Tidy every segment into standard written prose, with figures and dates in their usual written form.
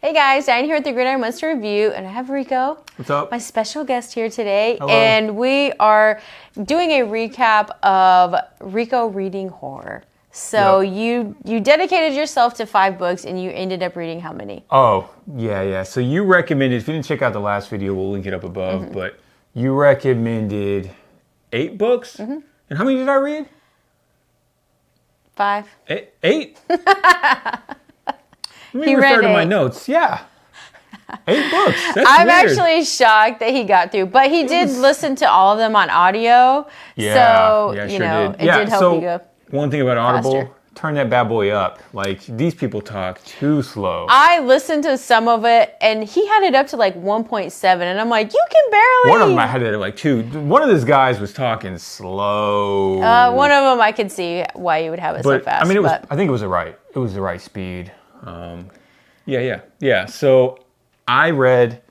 Hey guys, Diane here with the Gridiron Monster Review, and I have Rico. What's up? My special guest here today. Hello. And we are doing a recap of Rico reading horror. So you dedicated yourself to 5 books, and you ended up reading how many? Oh, yeah. So you recommended, if you didn't check out the last video, we'll link it up above, but you recommended 8 books? And how many did I read? 5. 8? Let me refer to my notes. Yeah. 8 books. That's I'm weird. actually shocked that he got through, but he did listen to all of them on audio. Yeah, so, yeah, you sure know, did. it did help you go. One thing about Audible, faster. turn that bad boy up. Like, these people talk too slow. I listened to some of it, and he had it up to like 1.7, and I'm like, you can barely. One of them I had it at like 2. One of those guys was talking slow. One of them I could see why you would have it so fast. I mean, I think it was the right speed. Yeah. So I read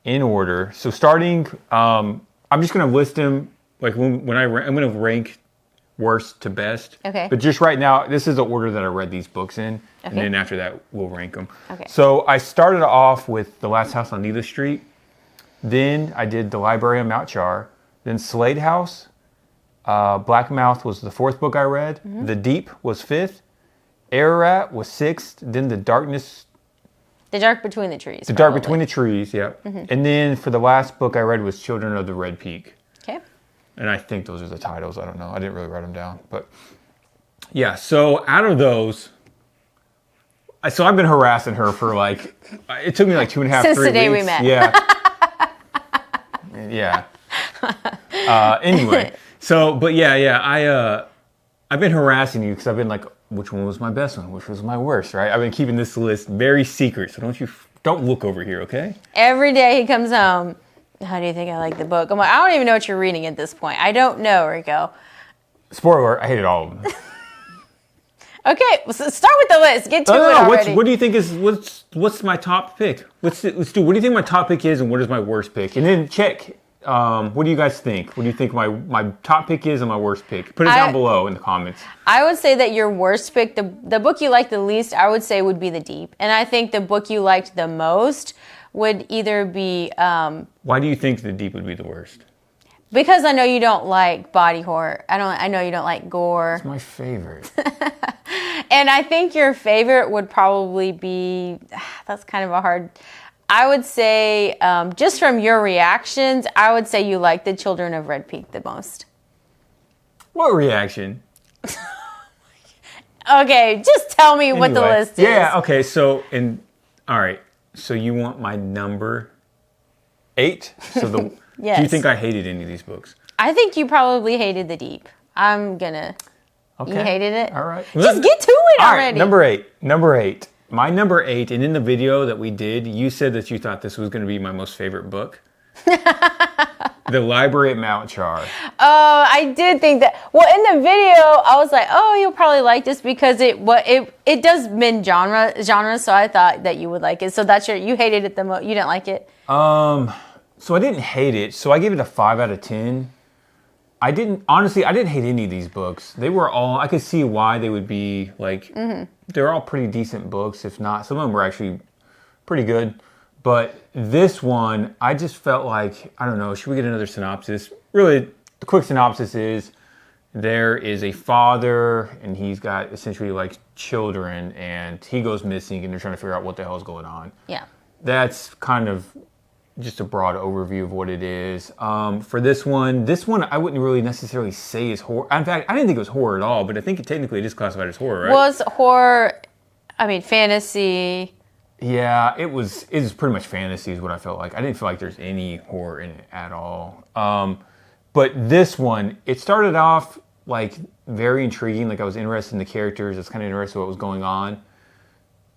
in order. So starting, I'm just gonna list them like I'm gonna rank worst to best. Okay. But just right now, this is the order that I read these books in, Okay. and then after that, we'll rank them. Okay. So I started off with The Last House on Needle Street. Then I did The Library on Mount Char. Then Slade House. Black Mouth was the 4th book I read. The Deep was 5th. Ararat was 6th. Then The Dark Between the Trees. Dark Between the Trees, yeah. And then for the last book I read was Children of the Red Peak. Okay. And I think those are the titles. I don't know. I didn't really write them down. But yeah, so out of those, so I've been harassing her for like, it took me like 2.5, 3 weeks. Since the day we met. Yeah. Yeah. Anyway, so, but yeah, I've been harassing you because I've been like, which one was my best one? Which was my worst, right? I've been keeping this list very secret, so don't look over here, okay? Every day he comes home, how do you think I like the book? I'm like, I don't even know what you're reading at this point. I don't know, Rico. Spoiler alert, I hated all of them. Okay, so start with the list. Get to it already. What do you think is, what's my top pick? Let's do, what do you think my top pick is and what is my worst pick? And then check, what do you guys think? What do you think my top pick is and my worst pick? Put it down below in the comments. I would say that your worst pick, the book you liked the least, I would say would be The Deep. And I think the book you liked the most would either be... Why do you think The Deep would be the worst? Because I know you don't like body horror. I know you don't like gore. It's my favorite. And I think your favorite would probably be... That's kind of a hard... I would say, just from your reactions, I would say you like The Children of Red Peak the most. What reaction? Okay, just tell me what the list is. Yeah, okay, so, all right, so you want my number 8? So Yes. Do you think I hated any of these books? I think you probably hated The Deep. I'm gonna... Okay. You hated it? All right. Just get to it all already. Right, number 8. My number 8, and in the video that we did, you said that you thought this was going to be my most favorite book. The Library at Mount Char. Oh, I did think that. Well, in the video, I was like, oh, you'll probably like this because it does mend genre, so I thought that you would like it. So you hated it the most. You didn't like it? So I didn't hate it. So I gave it a 5 out of 10. I didn't hate any of these books. They were all, I could see why they would be like, they're all pretty decent books, if not. Some of them were actually pretty good. But this one, I just felt like, I don't know, should we get another synopsis? Really, the quick synopsis is, there is a father, and he's got essentially like children, and he goes missing, and they're trying to figure out what the hell is going on. Yeah. That's kind of just a broad overview of what it is. For this one I wouldn't really necessarily say is horror. In fact, I didn't think it was horror at all, but I think technically it is classified as horror, right? Well, it's horror, fantasy. Yeah, it was pretty much fantasy is what I felt like. I didn't feel like there's any horror in it at all. But this one, it started off like very intriguing. Like I was interested in the characters. I was kind of interested in what was going on.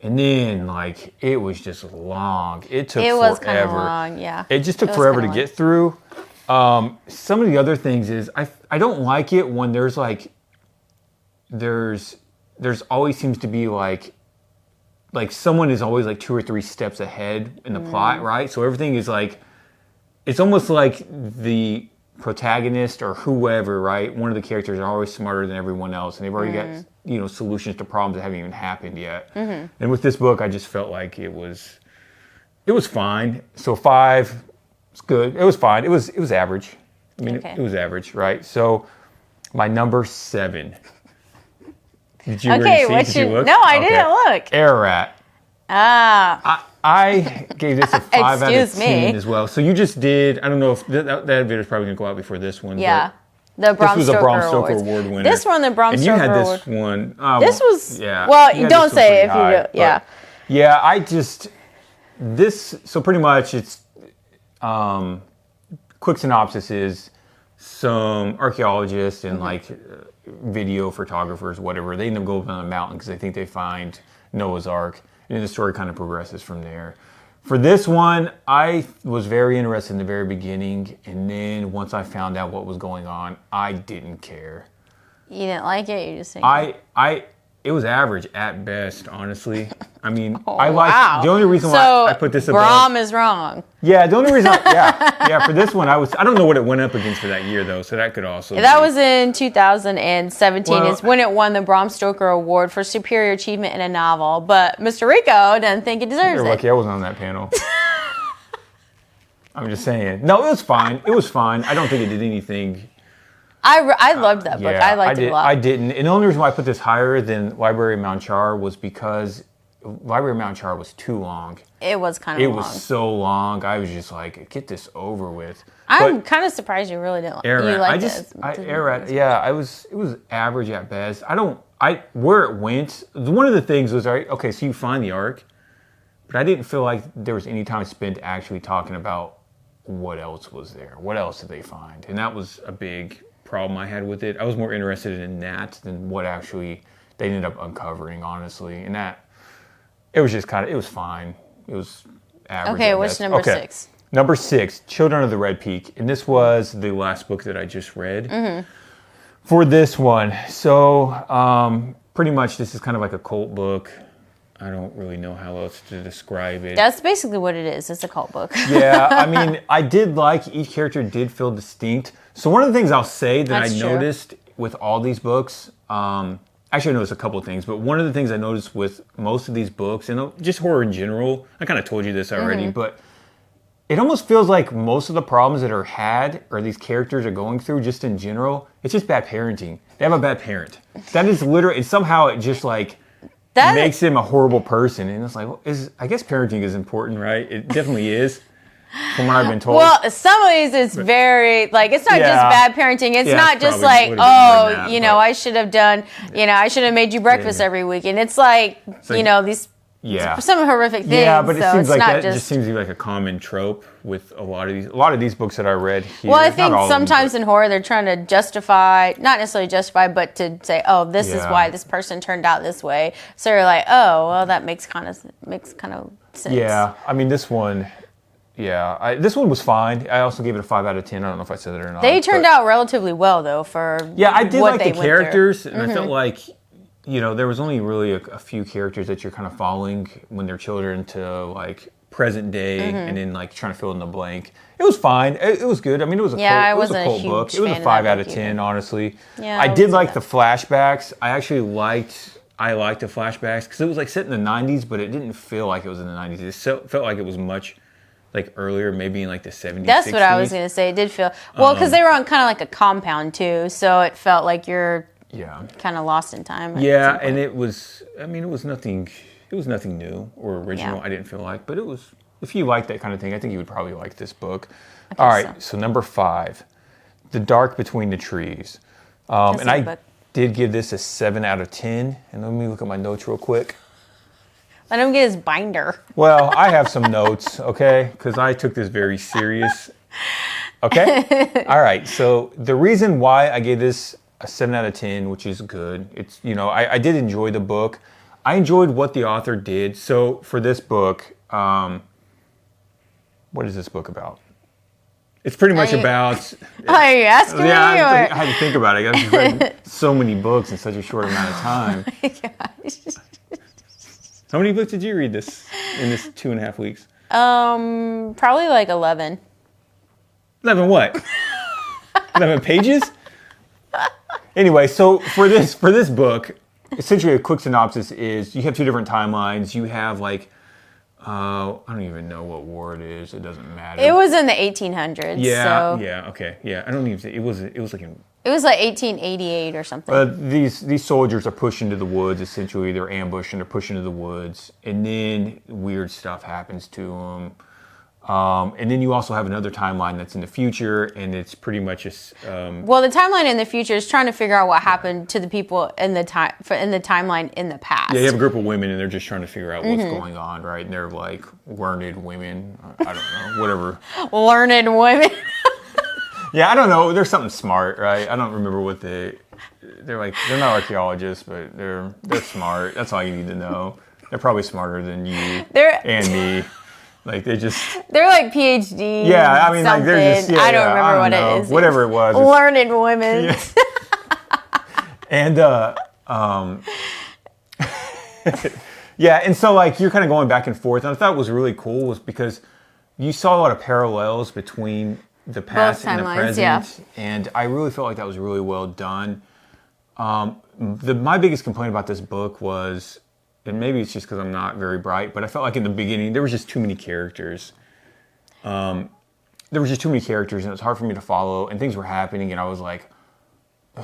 And then, like, it was just long. It took forever. It was kind of long, yeah. It just took forever to get through. Some of the other things is, I don't like it when there's, like, there's always seems to be, like someone is always, like, 2 or 3 steps ahead in the plot, right? So everything is, like, it's almost like the protagonist or whoever, right? One of the characters are always smarter than everyone else, and they've already got, solutions to problems that haven't even happened yet. And with this book, I just felt like it was It was fine. So 5, it's good. It was fine. It was average. I mean, Okay. it was average, right? So my number 7. Did you Okay, already see? what's Did you your... look? No, I didn't look. Ararat. Ah, I gave this a 5 out of 10 Excuse me. as well. So you just did, I don't know if that video is probably going to go out before this one. yeah. But The Bram this was a Stoker Bram Stoker Awards. Award winner. This one, the Bram and you Stoker had Award. this one. This was... Yeah. Well, you had don't this one say pretty if you high, do. Yeah. but yeah, I just... This... So pretty much it's... quick synopsis is some archaeologists and like video photographers, whatever, they end up going on a mountain because they think they find Noah's Ark. And then the story kind of progresses from there. For this one, I was very interested in the very beginning, and then once I found out what was going on, I didn't care. You didn't like it? You just think... It was average at best, honestly. I mean, Oh, I like wow. the only reason why I put this above. Bram is wrong. Yeah, the only reason, yeah. For this one, I don't know what it went up against for that year though, so that could also. That was in 2017. Well, It's when it won the Bram Stoker Award for superior achievement in a novel. But Mr. Rico doesn't think it deserves You're it. lucky I wasn't on that panel. I'm just saying. No, it was fine. It was fine. I don't think it did anything. I loved that book. I liked it a lot. I didn't. And the only reason why I put this higher than Library of Mount Char was because Library of Mount Char was too long. It was kind It of long. was so long. I was just like, get this over with. I'm kind of surprised you really didn't. Ararat, You liked it. Ararat, yeah, it was average at best. Where it went, one of the things was, okay, so you find the Ark, but I didn't feel like there was any time spent actually talking about what else was there. What else did they find? And that was a big problem I had with it. I was more interested in that than what actually they ended up uncovering, honestly. And that, it was just it was fine. It was average. Okay, at what's best. number 6? Number 6, Children of the Red Peak. And this was the last book that I just read for this one. So pretty much this is kind of like a cult book. I don't really know how else to describe it. That's basically what it is. It's a cult book. Yeah, I mean, I did like each character did feel distinct. So one of the things I'll say that That's I true. noticed with all these books, actually I noticed a couple of things, but one of the things I noticed with most of these books, and just horror in general, I kind of told you this already, but it almost feels like most of the problems that are had, or these characters are going through just in general, it's just bad parenting. They have a bad parent. That is literally, and somehow it just like, That makes him a horrible person. And it's like, well, I guess parenting is important, right? It definitely is, from what I've been told. Well, some of these it's very like it's not just Yeah. bad parenting. It's Yeah, not it's just probably like, would've been more than that, but- I should have done, I should have made you breakfast every week. And it's like, these Yeah. some horrific things. Yeah, but it so seems it's like not that just just seems to be like a common trope with a lot of these books that I read here. Well, I Not think all of them, sometimes but- in horror they're trying to justify, not necessarily justify, but to say, oh, this is Yeah. why this person turned out this way. So you're like, oh, well, that makes kind of sense. Yeah, I mean this one. Yeah, this one was fine. I also gave it a 5 out of 10. I don't know if I said it or not. They turned but- out relatively well though for Yeah, I did what like they the went through. characters, and I felt like, there was only really a few characters that you're kind of following when they're children to like present day, and then like trying to fill in the blank. It was fine. It was good. I mean, it was a Yeah, I cult, it was a wasn't a cult huge book. It was fan a of 5 that out of book 10, honestly. Yeah, I I did wasn't like that- the flashbacks. I actually liked the flashbacks because it was like set in the 90s, but it didn't feel like it was in the 90s. It felt like it was much like earlier, maybe in like the 70s. That's 60s. what I was going to say. It did feel well because they were on kind of like a compound too, so it felt like you're Yeah. kind of lost in time. at Yeah, some point. and it was. I mean, it was nothing new or original. Yeah. I didn't feel like, but it was. If you like that kind of thing, I think you would probably like this book. All right, so number 5, The Dark Between the Trees, That's and a I good book. did give this a 7 out of 10. And let me look at my notes real quick. Let him get his binder. Well, I have some notes, okay, because I took this very serious. Okay, all right. So the reason why I gave this a 7 out of 10, which is good, it's I did enjoy the book. I enjoyed what the author did. So for this book, what is this book about? It's pretty much about. Are you asking me? I Or? had to think about it. I've read so many books in such a short amount of time. How many books did you read in this 2.5 weeks? Probably like 11. 11 what? 11 pages? Anyway, so for this book, essentially a quick synopsis is you have 2 different timelines. You have like I don't even know what war it is. It doesn't matter. It was in the 1800s. Yeah, so yeah, okay, yeah. I don't even think it was like in. It was like 1888 or something. These soldiers are pushed into the woods. Essentially, they're ambushed and they're pushed into the woods, and then weird stuff happens to them. And then you also have another timeline that's in the future, and it's pretty much just. Well, the timeline in the future is trying to figure out what happened to the people in the timeline in the past. Yeah, you have a group of women, and they're just trying to figure out what's going on, right? And they're like learned women. I don't know, whatever. Learned women. Yeah, I don't know. They're something smart, right? I don't remember what they're like. They're not archaeologists, but they're smart. That's all you need to know. They're probably smarter than you and me. Like they're like PhD. Yeah, I mean, like they're just. Yeah, I don't remember what know. it is. Whatever it was. Learned women. Yeah. And yeah, and so like you're kind of going back and forth, and I thought what was really cool was because you saw a lot of parallels between the past and the present, yeah. And I really felt like that was really well done. My biggest complaint about this book was, and maybe it's just because I'm not very bright, but I felt like in the beginning there was just too many characters. And it was hard for me to follow, and things were happening, and I was like,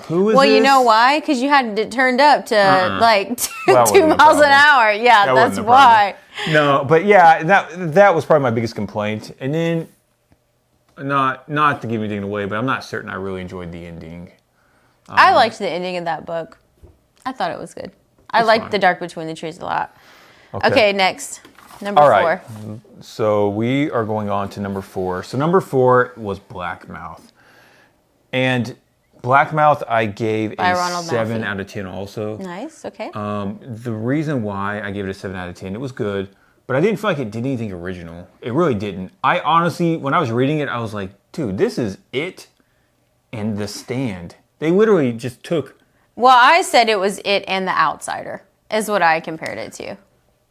who is well, this? you know why? Because you had it turned up to like 2 wasn't miles an hour. Yeah, that's why. No, but yeah, that was probably my biggest complaint. And then, not to give anything away, but I'm not certain I really enjoyed the ending. I liked the ending of that book. I thought it was good. I liked The Dark Between the Trees a lot. Okay, next. Number 4. So we are going on to number 4. So number 4 was Blackmouth. And Blackmouth I gave a Ronald 7 Malfi. out of 10 also. Nice, okay. The reason why I gave it a 7 out of 10, it was good, but I didn't feel like it did anything original. It really didn't. I honestly, when I was reading it, I was like, dude, this is it and The Stand. They literally just took... Well, I said it was it and The Outsider, is what I compared it to.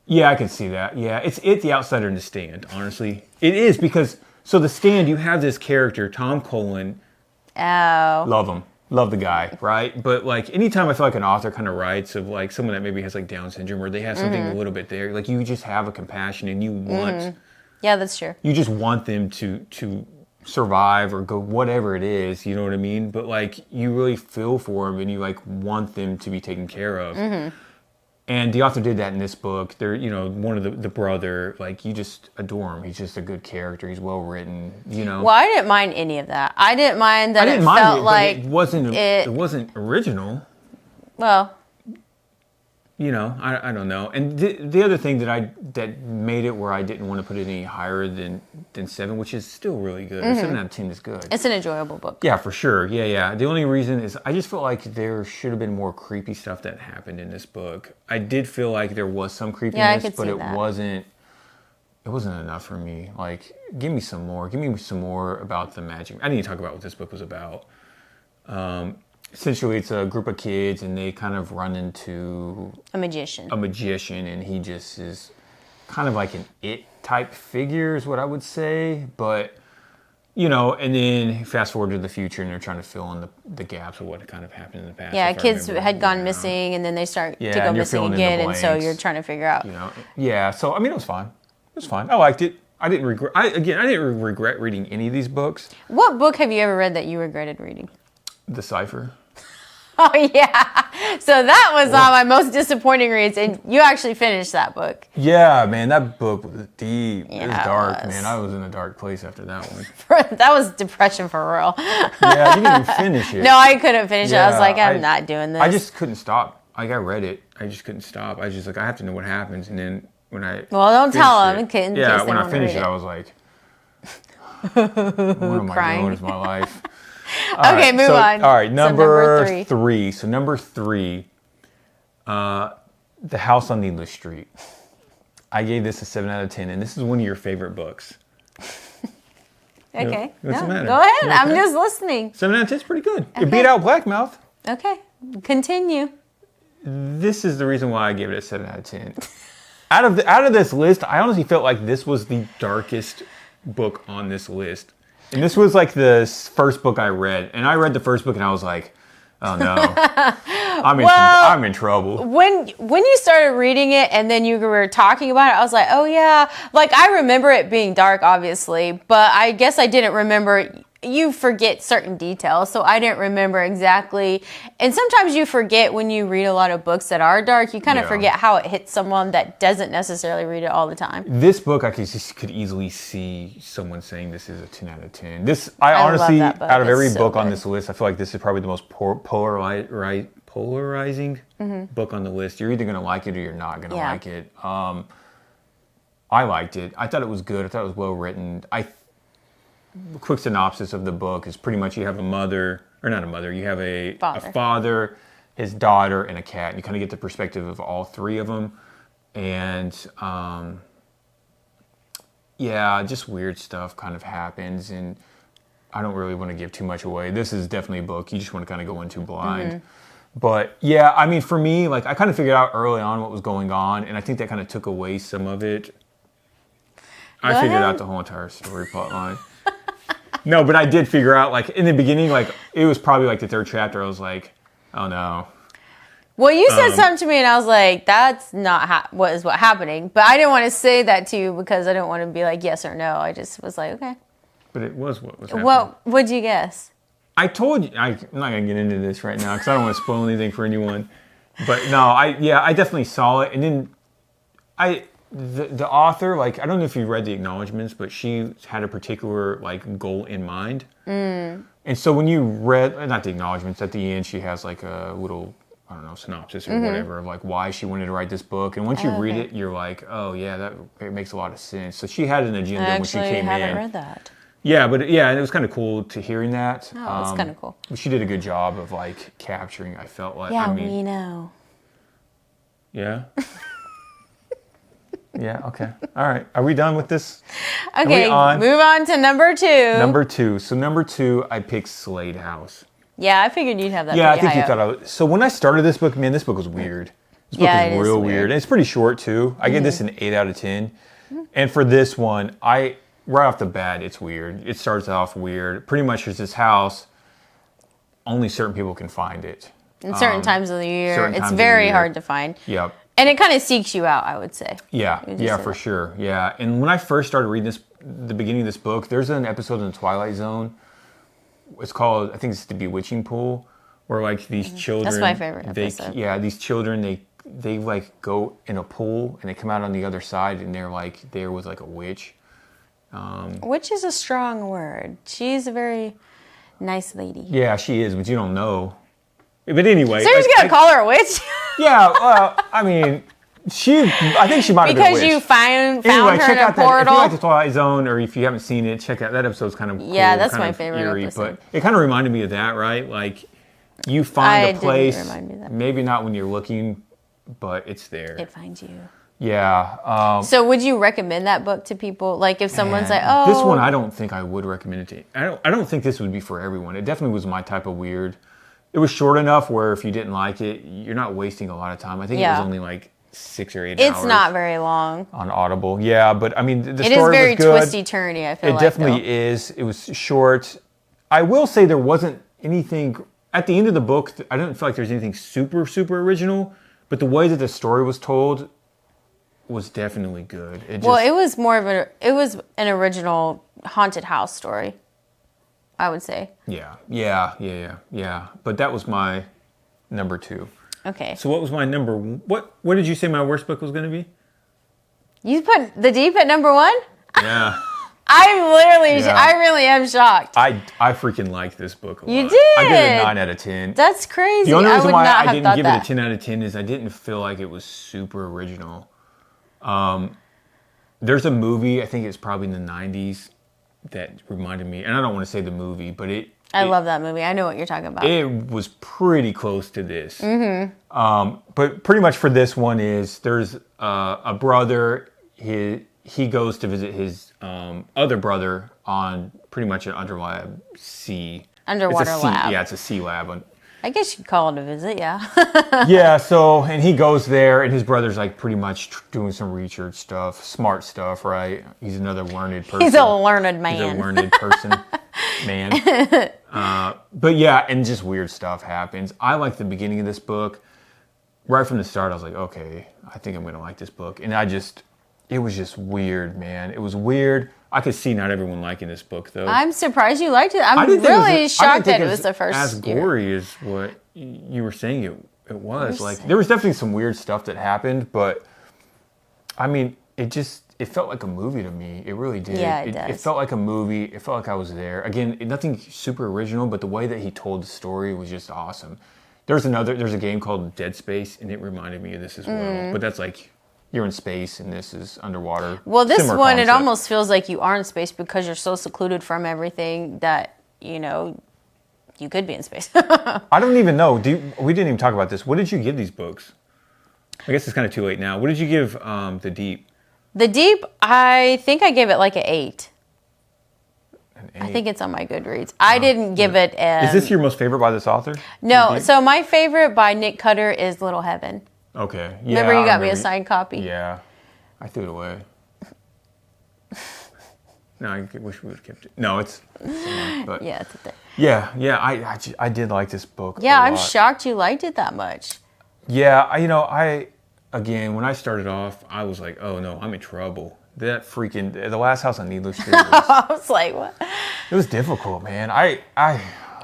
Yeah, I can see that. Yeah, it's it, The Outsider, and The Stand, honestly. It is because, so The Stand, you have this character, Tom Cullen. Oh. Love him. Love the guy, right? But like anytime I feel like an author kind of writes of like someone that maybe has like Down syndrome or they have something a little bit there, like you just have a compassion and you want... Yeah, that's true. You just want them to survive or go whatever it is, you know what I mean? But like you really feel for them and you like want them to be taken care of. And the author did that in this book. They're, you know, one of the brother, like you just adore him. He's just a good character. He's well written, you know. Well, I didn't mind any of that. I didn't mind that felt like it wasn't original. Well, you know, I don't know. And the other thing that made it where I didn't want to put it any higher than 7, which is still really good. 7 out of 10 is good. It's an enjoyable book. Yeah, for sure. Yeah. The only reason is I just felt like there should have been more creepy stuff that happened in this book. I did feel like there was some creepiness, but it wasn't enough for me. Like, give me some more. Give me some more about the magic. I need to talk about what this book was about. Essentially, it's a group of kids, and they kind of run into a magician, and he just is kind of like an it-type figure is what I would say. But, you know, and then fast forward to the future, and they're trying to fill in the gaps of what kind of happened in the past. Yeah, kids had gone missing, and then they start to go missing again, and so you're trying to figure out. You know, yeah, so, I mean, it was fine. It was fine. I liked it. I didn't regret reading any of these books. What book have you ever read that you regretted reading? The Cipher. Oh, yeah. So that was my most disappointing reads, and you actually finished that book. Yeah, man, that book was deep. Yeah, it was dark, man. I was in a dark place after that one. That was depression for real. Yeah, you didn't even finish it. No, I couldn't finish it. I was like, I'm not doing this. I just couldn't stop. Like, I read it. I just couldn't stop. I was just like, I have to know what happens. And then when I Well, don't tell them. Yeah, when I finished it, I was like, what am I doing with my life? Okay, move on. All right, number 3. So number 3, The House on Needless Street. I gave this a 7 out of 10, and this is one of your favorite books. Okay. What's the matter? Go ahead. I'm just listening. 7 out of 10 is pretty good. Okay. It beat out Blackmouth. Okay. Continue. This is the reason why I gave it a 7 out of 10. Out of this list, I honestly felt like this was the darkest book on this list. And this was like the first book I read. And I read the first book and I was like, Oh no, I'm in trouble. When you started reading it and then you were talking about it, I was like, oh yeah. Like, I remember it being dark, obviously, but I guess I didn't remember. You forget certain details, so I didn't remember exactly. And sometimes you forget when you read a lot of books that are dark. You kind of forget how it hits someone that doesn't necessarily read it all the time. This book, I could easily see someone saying this is a 10 out of 10. I honestly, out of every book on this list, I feel like this is probably the most polarizing book on the list. You're either going to like it or you're not going to like it. I liked it. I thought it was good. I thought it was well written. The quick synopsis of the book is pretty much you have you have a father, his daughter, and a cat. And you kind of get the perspective of all three of them. And just weird stuff kind of happens. And I don't really want to give too much away. This is definitely a book you just want to kind of go into blind. Mm-hmm. But yeah, I mean, for me, like, I kind of figured out early on what was going on. And I think that kind of took away some of it. I figured out the whole entire story plot line. No, but I did figure out, like, in the beginning, like, it was probably, like, the third chapter. I was like, oh, no. Well, you said something to me, and I was like, that's not what's happening. But I didn't want to say that to you because I didn't want to be like, yes or no. I just was like, okay. But it was what was happening. What'd you guess? I told you. I'm not going to get into this right now because I don't want to spoil anything for anyone. But, no, I definitely saw it. And then the author, like, I don't know if you read the acknowledgments, but she had a particular, like, goal in mind. Mm. And so when you read, not the acknowledgments, at the end she has, like, a little, I don't know, synopsis or whatever of, like, why she wanted to write this book. And once you read it, you're like, oh, yeah, it makes a lot of sense. So she had an agenda when she came in. I haven't read that. Yeah, and it was kind of cool to hearing that. Oh, it's kind of cool. She did a good job of, like, capturing, I felt like. Yeah, we know. Yeah? Yeah, okay. All right. Are we done with this? Okay, move on to number 2. Number 2. So number 2, I picked Slade House. Yeah, I figured you'd have that. Yeah, I think you thought I would. So when I started this book, man, this book was weird. This book is real weird. And it's pretty short, too. I give this an 8 out of 10. And for this one, right off the bat, it's weird. It starts off weird. Pretty much there's this house. Only certain people can find it. In certain times of the year. It's very hard to find. Yep. And it kind of seeks you out, I would say. Yeah, for sure. Yeah. And when I first started reading the beginning of this book, there's an episode in the Twilight Zone. It's called, I think it's The Bewitching Pool, where, like, these children. That's my favorite episode. These children, they like go in a pool and they come out on the other side and they're like there with, like, a witch. Witch is a strong word. She's a very nice lady. Yeah, she is, but you don't know. But anyway. So you're just going to call her a witch? Yeah, well, I mean, I think she might have been a witch. Because you found her in a portal? If you like the Twilight Zone, or if you haven't seen it, check out that episode's kind of cool. Yeah, that's my favorite episode. But it kind of reminded me of that, right? Like, you find a place, maybe not when you're looking, but it's there. It finds you. Yeah. So would you recommend that book to people? Like, if someone's like, oh. This one, I don't think I would recommend it to. I don't think this would be for everyone. It definitely was my type of weird. It was short enough where if you didn't like it, you're not wasting a lot of time. I think it was only like 6 or 8 hours. It's not very long. On Audible. Yeah, but I mean, the story was good. It is very twisty-turny, I feel like. It definitely is. It was short. I will say there wasn't anything, at the end of the book, I didn't feel like there's anything super, super original, but the way that the story was told was definitely good. It was more of it was an original haunted house story, I would say. Yeah. But that was my number 2. Okay. So what was my number? What did you say my worst book was going to be? You put The Deep at number 1? Yeah. I really am shocked. I freaking liked this book a lot. You did? I give it a 9 out of 10. That's crazy. The only reason why I didn't give it a 10 out of 10 is I didn't feel like it was super original. There's a movie, I think it's probably in the 90s, that reminded me, and I don't want to say the movie, but I love that movie. I know what you're talking about. It was pretty close to this. Mm-hmm. But pretty much for this one is there's a brother. He goes to visit his other brother on pretty much an underwater lab. Yeah, it's a sea lab. I guess you'd call it a visit, yeah. Yeah, and he goes there, and his brother's like pretty much doing some research stuff, smart stuff, right? He's another learned person. He's a learned man. He's a learned person. man. But yeah, and just weird stuff happens. I like the beginning of this book. Right from the start, I was like, okay, I think I'm going to like this book. And it was just weird, man. It was weird. I could see not everyone liking this book, though. I'm surprised you liked it. I'm really shocked that it was the first as year. gory as what you were saying it was. Like, saying. there was definitely some weird stuff that happened, but I mean, it felt like a movie to me. It really did. Yeah, it does. It felt like a movie. It felt like I was there. Again, nothing super original, but the way that he told the story was just awesome. There's a game called Dead Space, and it reminded me of this as well. But that's like, you're in space, and this is underwater. Well, this Similar one, it concept. almost feels like you are in space because you're so secluded from everything that, you could be in space. I don't even know. We didn't even talk about this. What did you give these books? I guess it's kind of too late now. What did you give The Deep? The Deep, I think I gave it like an 8. An 8. I think it's on my Goodreads. I didn't give it Is this your most favorite by this author? No, so my favorite by Nick Cutter is Little Heaven. Okay. Yeah, Remember you got me a signed copy? Yeah. I threw it away. No, I wish we would have kept it. No, it's but Yeah, it's a thing. Yeah, I did like this book. Yeah, a I'm lot. shocked you liked it that much. Yeah, again, when I started off, I was like, oh no, I'm in trouble. That freaking, The Last House on Needless Street, I was like, what? it was difficult, man.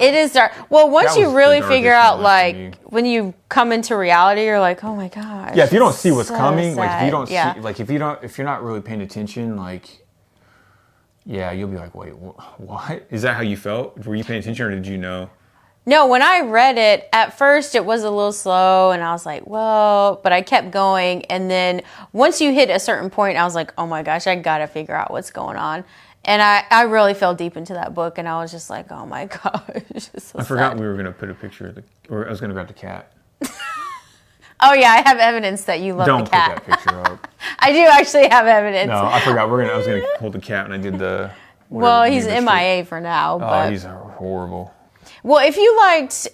It is dark. Well, once That you was really the figure darkest out, one like, to me. when you come into reality, you're like, oh my gosh. Yeah, if you don't see what's so coming, like if you sad. don't Yeah. see, like if you're not really paying attention, like, yeah, you'll be like, wait, what? Is that how you felt? Were you paying attention, or did you know? No, when I read it, at first it was a little slow, and I was like, well, but I kept going. And then once you hit a certain point, I was like, oh my gosh, I got to figure out what's going on. And I really fell deep into that book, and I was just like, oh my gosh. It's so I forgot sad. we were going to put a picture of or I was going to grab the cat. Oh yeah, I have evidence that you love Don't the cat. put that picture up. I do actually have evidence. No, I forgot. I was going to hold the cat when I did the. Well, whatever he's name of it. MIA for now. Oh, But he's horrible. well, if you liked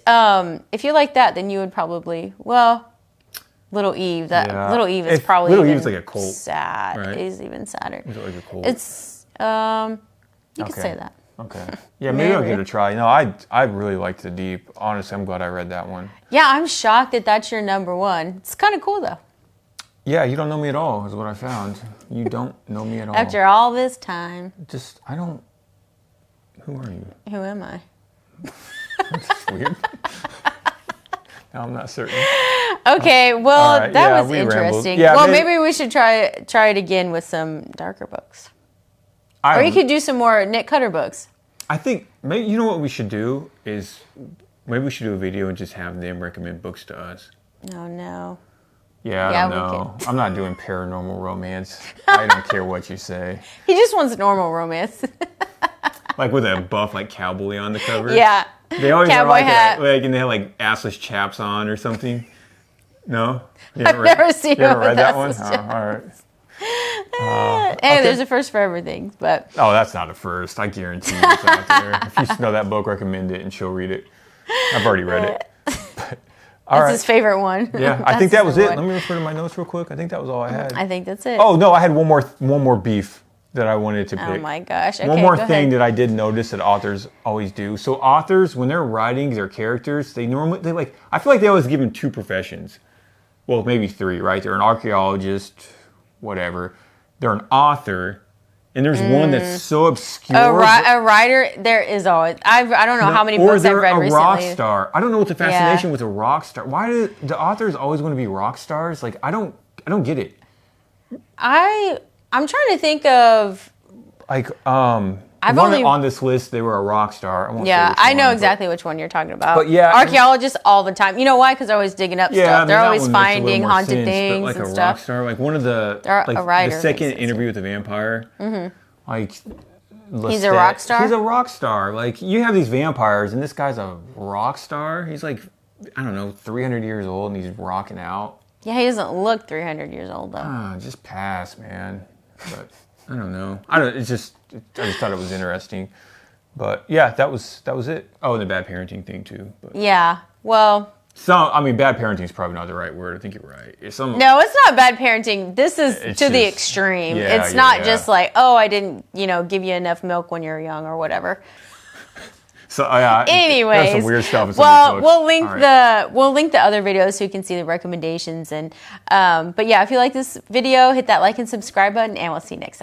that, then you would probably Little Eve. Yeah. Little Eve is If probably Little even Eve's like a cult, sad. right? It's even sadder. Is it like a cold? It's you could say that. Okay. Yeah, maybe I'll Maybe. give it a try. No, I really liked The Deep. Honestly, I'm glad I read that one. Yeah, I'm shocked that that's your number one. It's kind of cool though. Yeah, you don't know me at all, is what I found. You don't know me at all. After all this time, I don't. Who are you? who am I? That's weird. No, I'm not certain. Okay, well All right, that yeah, was we rambled. interesting. Yeah, well, maybe- maybe we should try it again with some darker books, or you could do some more Nick Cutter books. I think maybe you know what we should do is maybe we should do a video and just have them recommend books to us. Oh no. Yeah, Yeah, I we don't know. could. I'm not doing paranormal romance. I don't care what you say. He just wants normal romance. Like with a buff like cowboy on the cover. Yeah. They always have Cowboy like hat. and they have like assless chaps on or something. No, you I've haven't read- never seen You haven't one read with that one? assless chaps. All right. Hey, okay. there's a first for everything, but Oh, that's not a first. I guarantee you it's out there. If you know that book, recommend it and she'll read it. I've already read it. But, all it's right. his favorite one. Yeah, I That's think that was his it. one. Let me refer to my notes real quick. I think that was all I had. I think that's it. Oh no, I had one more beef that I wanted to pick. Oh my gosh. Okay, One more go thing ahead. that I did notice that authors always do. So authors, when they're writing their characters, I feel like they always give them two professions. Well, maybe three, right? They're an archaeologist, whatever. They're an author, and there's one that's so obscure. A writer, there is always. I don't know how many or books I've they're read a recently. rock star. I don't know what the fascination with a rock star. Why do the authors always want to be rock stars? Like I don't get it. I'm trying to think of. Like I've one only- on this list, they were a rock star. I won't say Yeah, which I know one, but- exactly which one you're talking about. But yeah, archaeologists all the time. You know why? Because they're always digging up Yeah, I stuff. mean, They're that always one makes a little finding more haunted sense, but things like and a rock stuff. star, like one of the They're like a writer, the second makes sense. interview with the vampire. Like He's a rock star? He's a rock star. Like you have these vampires, and this guy's a rock star. He's like, I don't know, 300 years old, and he's rocking out. Yeah, he doesn't look 300 years old though. Just pass, man. But I don't know. I just thought it was interesting. But yeah, that was it. Oh, and the bad parenting thing too. But Yeah. Well, bad parenting is probably not the right word. I think you're right. no, it's not bad parenting. This is It's to the just- extreme. yeah, It's not yeah. just like, oh, I didn't, give you enough milk when you were young or whatever. So yeah. Anyways, there's some weird stuff in some well, of these books. we'll link the other videos so you can see the recommendations. And but yeah, if you like this video, hit that like and subscribe button, and we'll see you next time.